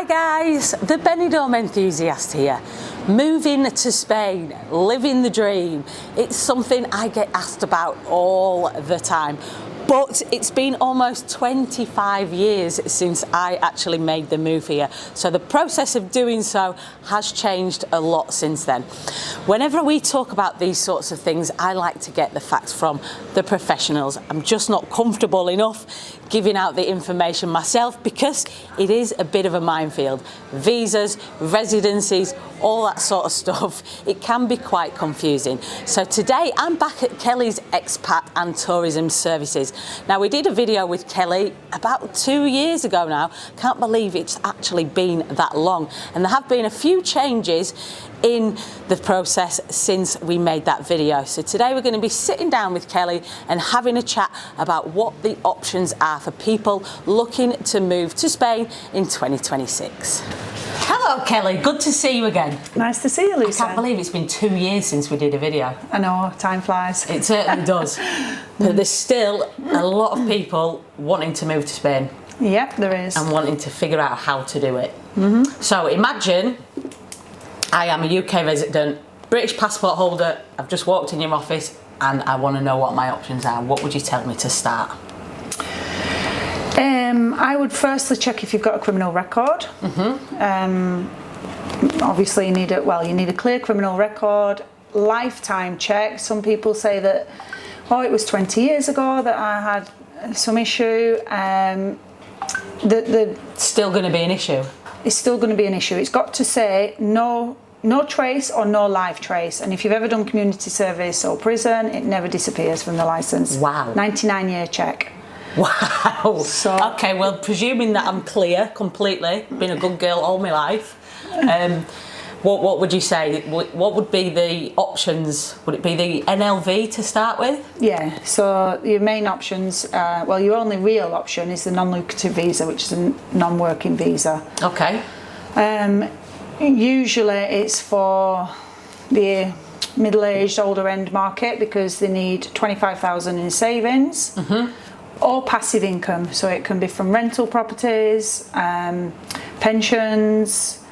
guys, the Benidorm Enthusiast here. Moving to Spain, living the dream. It's something I get asked about all the time. But it's been almost 25 years since I actually made the move here. So the process of doing so has changed a lot since then. Whenever we talk about these sorts of things, I like to get the facts from the professionals. I'm just not comfortable enough giving out the information myself because it is a bit of a minefield. Visas, residencies, all that sort of stuff. It can be quite confusing. So today I'm back at Kelly's Expat and Tourism Services. Now, we did a video with Kelly about 2 years ago now. Can't believe it's actually been that long. And there have been a few changes in the process since we made that video. So today we're going to be sitting down with Kelly and having a chat about what the options are for people looking to move to Spain in 2026. Hello Kelly, good to see you again. Nice to see you, Lisa. I can't believe it's been 2 years since we did a video. I know, time flies. It certainly does. But there's still a lot of people wanting to move to Spain. Yep, there is. And wanting to figure out how to do it. So imagine I am a UK resident, British passport holder, I've just walked in your office and I want to know what my options are. What would you tell me to start? I would firstly check if you've got a criminal record. Obviously you need a clear criminal record, lifetime check. Some people say that, oh, it was 20 years ago that I had some issue. Still going to be an issue? It's still going to be an issue. It's got to say no trace or no live trace. And if you've ever done community service or prison, it never disappears from the licence. Wow. 99-year check. Wow. So, okay, well, presuming that I'm clear completely, been a good girl all my life, what would you say? What would be the options? Would it be the NLV to start with? Yeah, so your main options, your only real option is the non-lucrative visa, which is a non-working visa. Okay. Usually it's for the middle-aged, older end market because they need 25,000 in savings. Or passive income, so it can be from rental properties, pensions,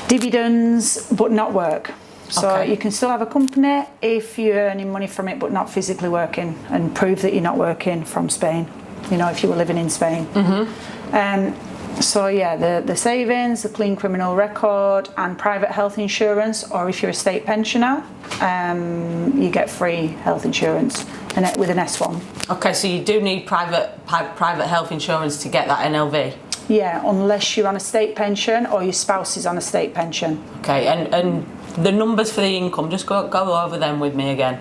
dividends, but not work. So you can still have a company if you're earning money from it but not physically working, and prove that you're not working from Spain, you know, if you were living in Spain. So yeah, the savings, the clean criminal record and private health insurance, or if you're a state pensioner, you get free health insurance with an S1. Okay, so you do need private health insurance to get that NLV? Yeah, unless you're on a state pension or your spouse is on a state pension. Okay, and the numbers for the income, just go over them with me again.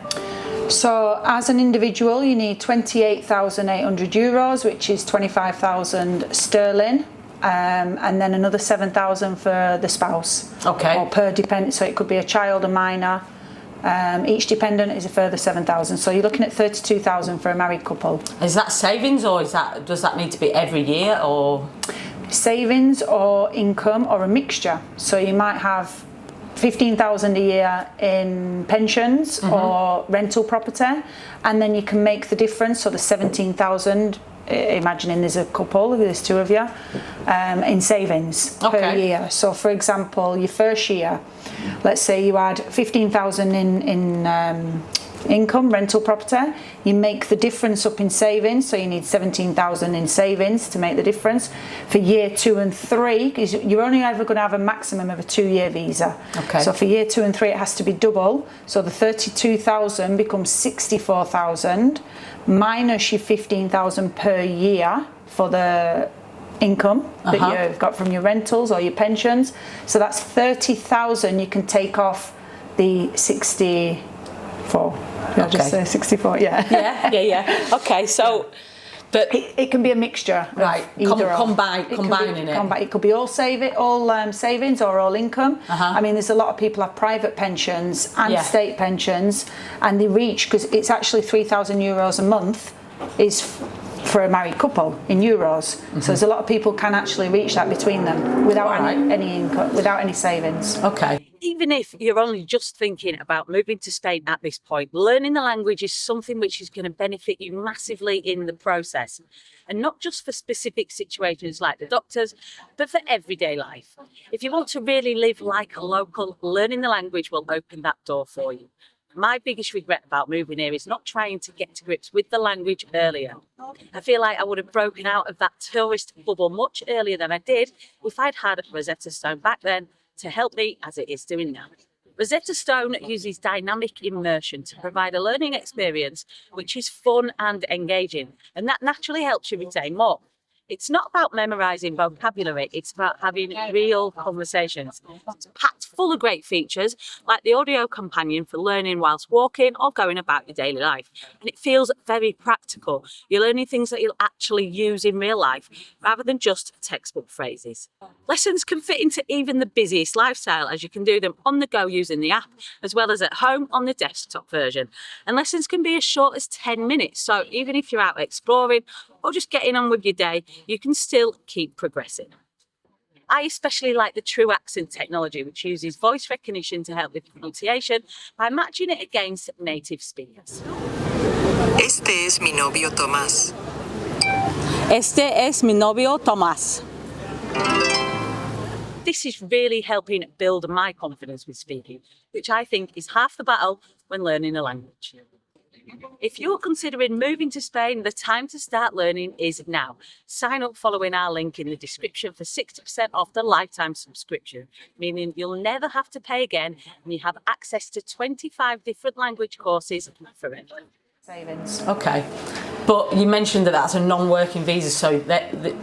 So as an individual, you need 28,800 euros, which is 25,000 sterling. And then another 7,000 for the spouse. Okay. Or per dependent, so it could be a child, a minor. Each dependent is a further 7,000. So you're looking at 32,000 for a married couple. Is that savings, or does that need to be every year, or? Savings or income or a mixture. So you might have 15,000 a year in pensions or rental property, and then you can make the difference. So the 17,000. Imagining there's a couple, there's two of you, in savings per year. So for example, your first year, let's say you had 15,000 in income, rental property, you make the difference up in savings, so you need 17,000 in savings to make the difference. For year 2 and 3, because you're only ever going to have a maximum of a 2-year visa. So for year 2 and 3 it has to be double, so the 32,000 becomes 64,000 minus your 15,000 per year for the income that you've got from your rentals or your pensions. So that's 30,000 you can take off the 64. I'll just say 64, yeah. Okay, so, but it can be a mixture, right? Combining it. It could be all savings or all income. I mean, there's a lot of people have private pensions and state pensions, and they reach, because it's actually 3,000 euros a month is for a married couple in euros. So there's a lot of people can actually reach that between them without any income, without any savings. Okay. Even if you're only just thinking about moving to Spain at this point, learning the language is something which is going to benefit you massively in the process. And not just for specific situations like the doctors, but for everyday life. If you want to really live like a local, learning the language will open that door for you. My biggest regret about moving here is not trying to get to grips with the language earlier. I feel like I would have broken out of that tourist bubble much earlier than I did if I'd had Rosetta Stone back then to help me as it is doing now. Rosetta Stone uses dynamic immersion to provide a learning experience which is fun and engaging, and that naturally helps you retain more. It's not about memorising vocabulary, it's about having real conversations. It's packed full of great features, like the audio companion for learning whilst walking or going about your daily life. And it feels very practical. You're learning things that you'll actually use in real life, rather than just textbook phrases. Lessons can fit into even the busiest lifestyle, as you can do them on the go using the app, as well as at home on the desktop version. And lessons can be as short as 10 minutes, so even if you're out exploring or just getting on with your day, you can still keep progressing. I especially like the True Accent technology, which uses voice recognition to help with pronunciation by matching it against native speakers. Este es mi novio Tomás. Este es mi novio Tomás. This is really helping build my confidence with speaking, which I think is half the battle when learning a language. If you're considering moving to Spain, the time to start learning is now. Sign up following our link in the description for 60% off the lifetime subscription, meaning you'll never have to pay again and you have access to 25 different language courses forever. Savings. Okay, but you mentioned that that's a non-working visa, so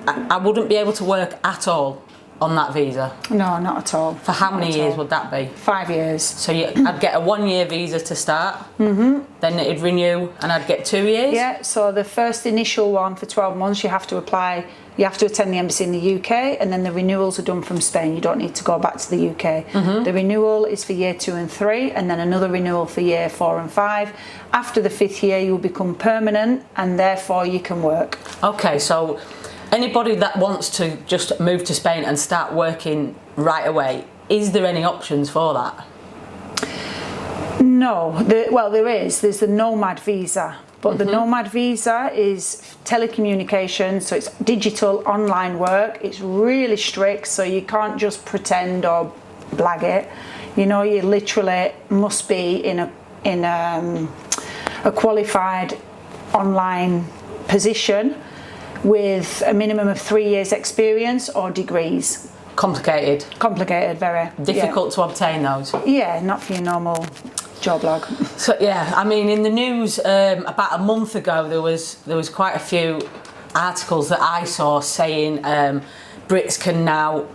I wouldn't be able to work at all on that visa? No, not at all. For how many years would that be? 5 years. So I'd get a 1 year visa to start, then it'd renew and I'd get 2 years? Yeah, so the first initial one for 12 months, you have to apply, you have to attend the embassy in the UK, and then the renewals are done from Spain. You don't need to go back to the UK. The renewal is for year 2 and 3, and then another renewal for year 4 and 5. After the 5th year, you'll become permanent, and therefore you can work. Okay, so anybody that wants to just move to Spain and start working right away, is there any options for that? No, there is. There's the nomad visa, but the nomad visa is telecommunications, so it's digital online work. It's really strict, so you can't just pretend or blag it. You know, you literally must be in a qualified online position with a minimum of 3 years experience or degrees. Complicated? Complicated, very. Difficult to obtain those? Yeah, not for your normal job log. So yeah, I mean, in the news about a month ago, there was quite a few articles that I saw saying Brits can now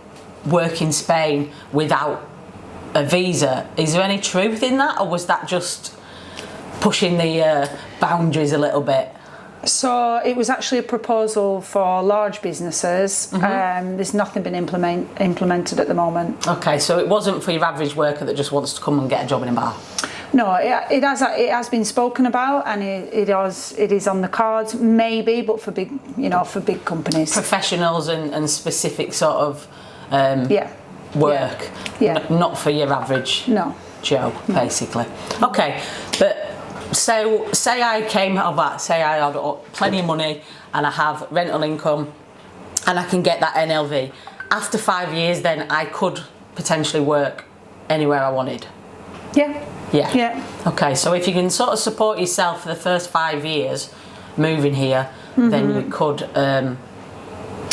work in Spain without a visa. Is there any truth in that, or was that just pushing the boundaries a little bit? So it was actually a proposal for large businesses. There's nothing been implemented at the moment. Okay, so it wasn't for your average worker that just wants to come and get a job in a bar? No, it has been spoken about, and it is on the cards, maybe, but for big, for big companies, professionals and specific sort of work. Not for your average Joe, basically. Okay, but so say I came out of that, say I had plenty of money and I have rental income and I can get that NLV. After 5 years, then I could potentially work anywhere I wanted. Yeah. Okay, so if you can sort of support yourself for the first 5 years moving here, then you could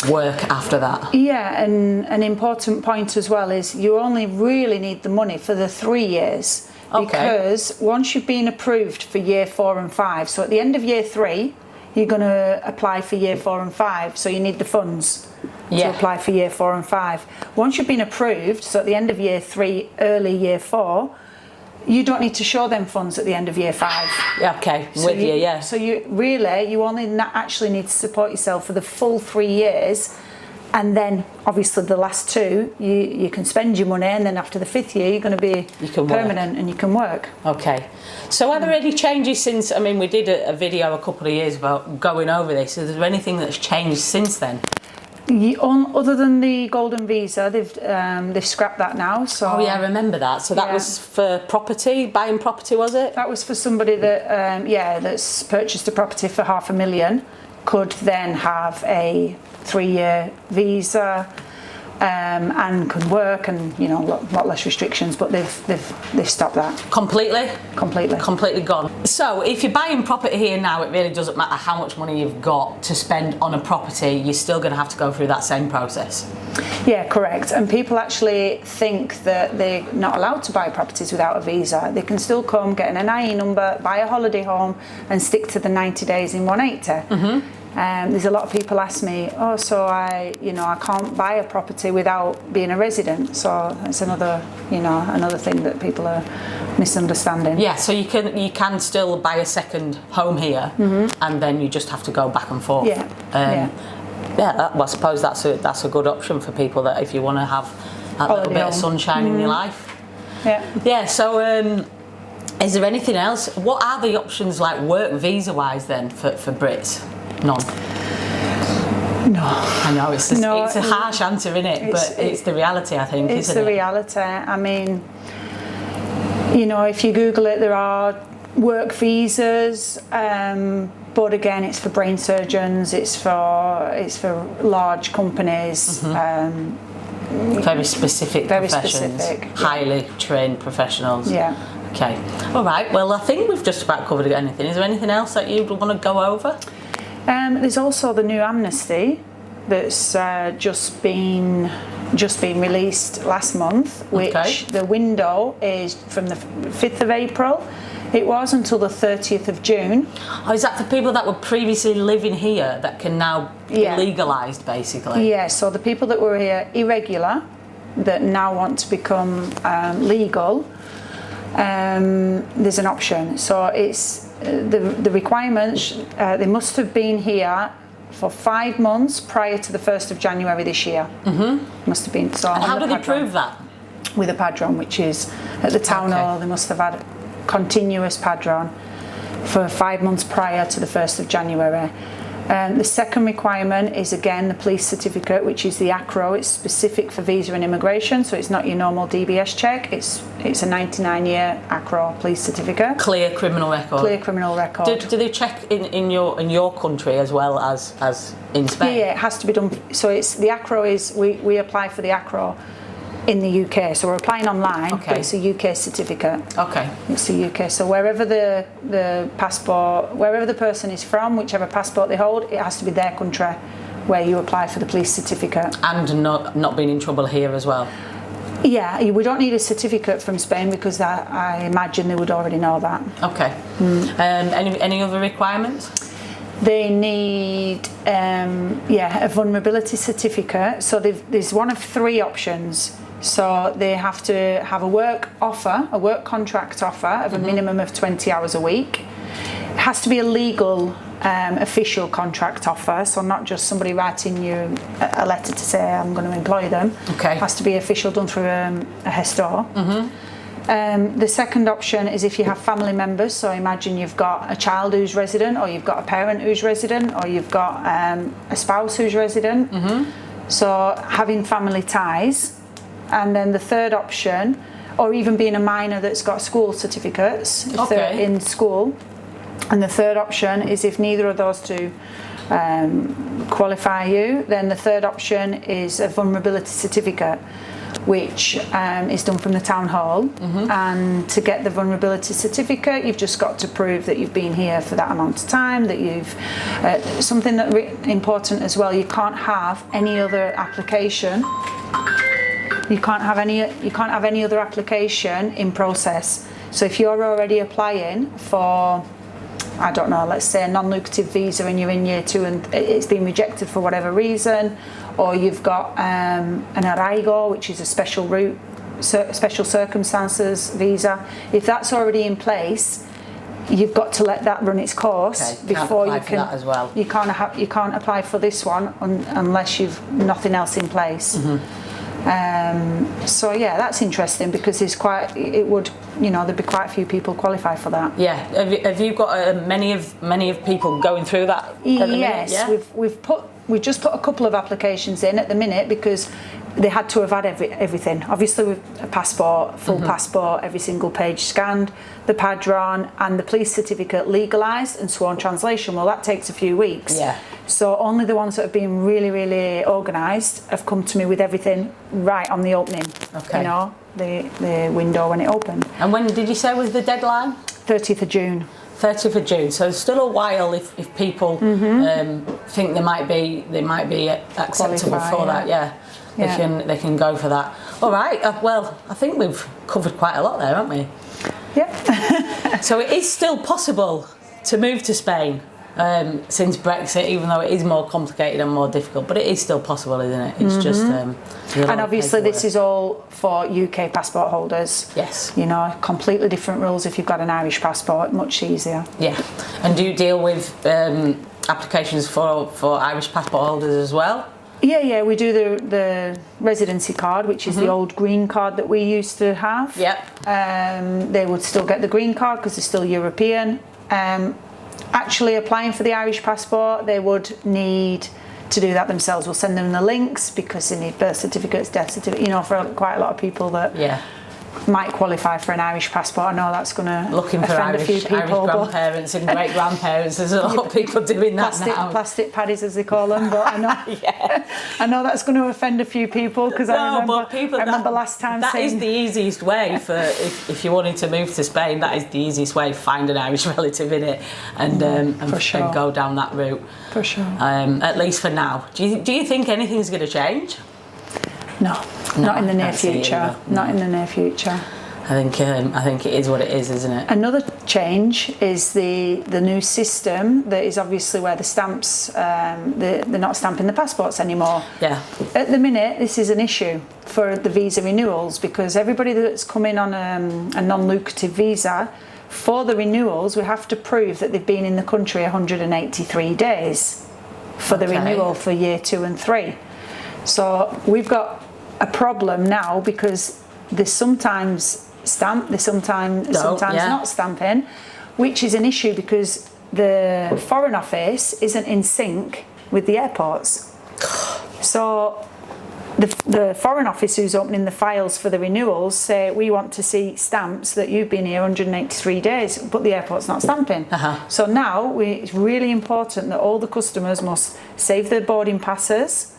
work after that. Yeah, and an important point as well is you only really need the money for the 3 years. Because once you've been approved for year 4 and 5, so at the end of year 3, you're going to apply for year 4 and 5, so you need the funds to apply for year 4 and 5. Once you've been approved, so at the end of year 3, early year 4, you don't need to show them funds at the end of year 5. Yeah, okay, So with you. So you only actually need to support yourself for the full 3 years, And then obviously the last 2, you can spend your money, and then after the 5th year, you're going to be permanent and you can work. Okay. So are there any changes since, I mean, we did a video a couple of years about going over this. Is there anything that's changed since then? Other than the golden visa, they've scrapped that now. So oh yeah, I remember that. So that was for property, buying property, was it? That was for somebody that that's purchased a property for $500,000, could then have a 3-year visa and could work, and a lot less restrictions. But they've stopped that completely gone. So if you're buying property here now, it really doesn't matter how much money you've got to spend on a property, you're still going to have to go through that same process. Yeah, correct. And people actually think that they're not allowed to buy properties without a visa. They can still come, get an NIE number, buy a holiday home, and stick to the 90 days in 180. There's a lot of people ask me, so I can't buy a property without being a resident. So it's another thing that people are misunderstanding. Yeah, so you can still buy a second home here, and then you just have to go back and forth. Well, I suppose that's a good option for people, that if you want to have that little bit of sunshine in your life. Yeah. So is there anything else? What are the options like work visa wise then for Brits? None. No. I know it's a harsh answer, isn't it? But it's the reality, I think, isn't it? It's the reality. I mean, if you Google it, there are work visas, but again, it's for brain surgeons. It's for large companies. Very specific professions. Highly trained professionals. Yeah. Okay. All right. Well, I think we've just about covered anything. Is there anything else that you want to go over? There's also the new Amnesty that's just been released last month, which the window is from the 5th of April. It was until the 30th of June. Oh, is that for people that were previously living here that can now be legalised, basically? Yeah, so the people that were here irregular, that now want to become legal, there's an option. So it's the requirements, they must have been here for 5 months prior to the 1st of January this year. Must have been. So and how do they prove that? With a padron, which is at the town hall. They must have had continuous padron for 5 months prior to the 1st of January. The second requirement is again the police certificate, which is the ACRO. It's specific for visa and immigration, so it's not your normal DBS check. It's a 99-year ACRO police certificate. Clear criminal record. Clear criminal record. Do they check in your country as well as in Spain? Yeah, it has to be done. So it's the ACRO is we apply for the ACRO in the UK, so we're applying online, but it's a UK certificate. It's the UK, so wherever the passport, wherever the person is from, whichever passport they hold, it has to be their country where you apply for the police certificate. And not being in trouble here as well? Yeah, we don't need a certificate from Spain, because I imagine they would already know that. Okay. Any other requirements? They need a vulnerability certificate. So there's one of 3 options. So they have to have a work contract offer of a minimum of 20 hours a week. It has to be a legal, official contract offer, so not just somebody writing you a letter to say I'm going to employ them. It has to be official, done through a gestor. The second option is if you have family members, so imagine you've got a child who's resident, or you've got a parent who's resident, or you've got a spouse who's resident. So having family ties. And then the third option, or even being a minor that's got school certificates if they're in school. And the third option is if neither of those 2 qualify you, then the third option is a vulnerability certificate, which is done from the town hall. And to get the vulnerability certificate, you've just got to prove that you've been here for that amount of time, that you've something that important as well, you can't have any other application. You can't have any other application in process. So if you're already applying for, I don't know, let's say a non-lucrative visa, and you're in year 2 and it's been rejected for whatever reason, or you've got an arraigo, which is a special route, special circumstances visa. If that's already in place, you've got to let that run its course before you can. That as well. You can't apply for this one unless you've nothing else in place. So yeah, that's interesting because there's there'd be quite a few people qualify for that. Yeah, have you got many of people going through that? At the minute? Yeah? We've just put a couple of applications in at the minute because they had to have had everything. Obviously, with a passport, full passport, every single page scanned, the padron and the police certificate legalised and sworn translation. Well, that takes a few weeks. Yeah. So only the ones that have been really, really organised have come to me with everything right on the opening. Okay. You know, the window when it opened. And when did you say was the deadline? 30th of June. 30th of June. So it's still a while if people think they might be acceptable for that. Yeah. They can go for that. All right. Well, I think we've covered quite a lot there, haven't we? Yep. So it is still possible to move to Spain since Brexit, even though it is more complicated and more difficult. But it is still possible, isn't it? It's just. And obviously, this is all for UK passport holders. Yes. You know, completely different rules if you've got an Irish passport. Much easier. Yeah. And do you deal with applications for Irish passport holders as well? Yeah, we do the residency card, which is the old green card that we used to have. Yep. They would still get the green card because they're still European. Actually applying for the Irish passport, they would need to do that themselves. We'll send them the links because they need birth certificates, death certificates, you know, for quite a lot of people that might qualify for an Irish passport. I know that's going to offend a few people. Irish grandparents and great grandparents. There's a lot of people doing that now. Plastic paddies, as they call them. But I know, I know that's going to offend a few people because I remember last time. That is the easiest way for if you wanted to move to Spain. That is the easiest way. Find an Irish relative in it and go down that route. For sure. At least for now. Do you think anything's going to change? No, not in the near future. Not in the near future. I think it is what it is, isn't it? Another change is the new system that is obviously where the stamps they're not stamping the passports anymore. Yeah. At the minute, this is an issue for the visa renewals because everybody that's coming on a non-lucrative visa, for the renewals, we have to prove that they've been in the country 183 days for the renewal for year 2 and 3. So we've got a problem now because they sometimes stamp, they sometimes not stamping, which is an issue because the Foreign Office isn't in sync with the airports. So the Foreign Office who's opening the files for the renewals say we want to see stamps that you've been here 183 days, but the airport's not stamping. So now it's really important that all the customers must save their boarding passes,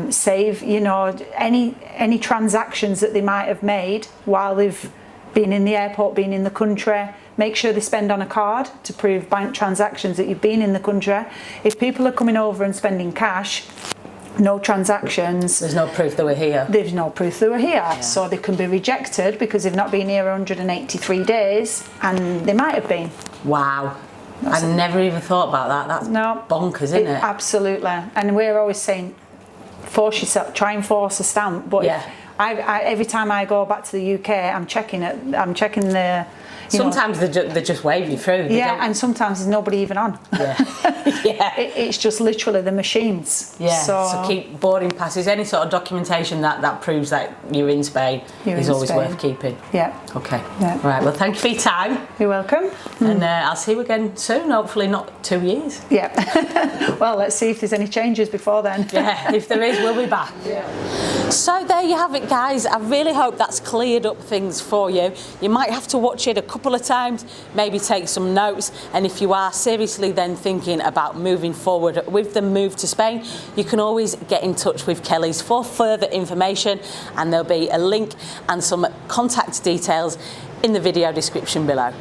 save, you know, any transactions that they might have made while they've been in the airport, been in the country. Make sure they spend on a card to prove bank transactions that you've been in the country. If people are coming over and spending cash, no transactions. There's no proof they were here. There's no proof they were here. So they can be rejected because they've not been here 183 days and they might have been. Wow. I never even thought about that. That's bonkers, isn't it? Absolutely. And we're always saying, force yourself, try and force a stamp. But I every time I go back to the UK, I'm checking the. Sometimes they just wave you through. And sometimes there's nobody even on. It's just literally the machines. So keep boarding passes, any sort of documentation that proves that you're in Spain is always worth keeping. Okay. Right. Well, thank you for your time. You're welcome. And I'll see you again soon. Hopefully not 2 years. Well, let's see if there's any changes before then. If there is, we'll be back. So there you have it, guys. I really hope that's cleared up things for you. You might have to watch it a couple of times, maybe take some notes, and if you are seriously then thinking about moving forward with the move to Spain, you can always get in touch with Kelly's for further information, and there'll be a link and some contact details in the video description below.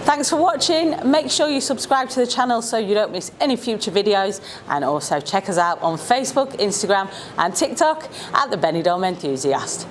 Thanks for watching. Make sure you subscribe to the channel so you don't miss any future videos, and also check us out on Facebook, Instagram and TikTok at the Benidorm Enthusiast.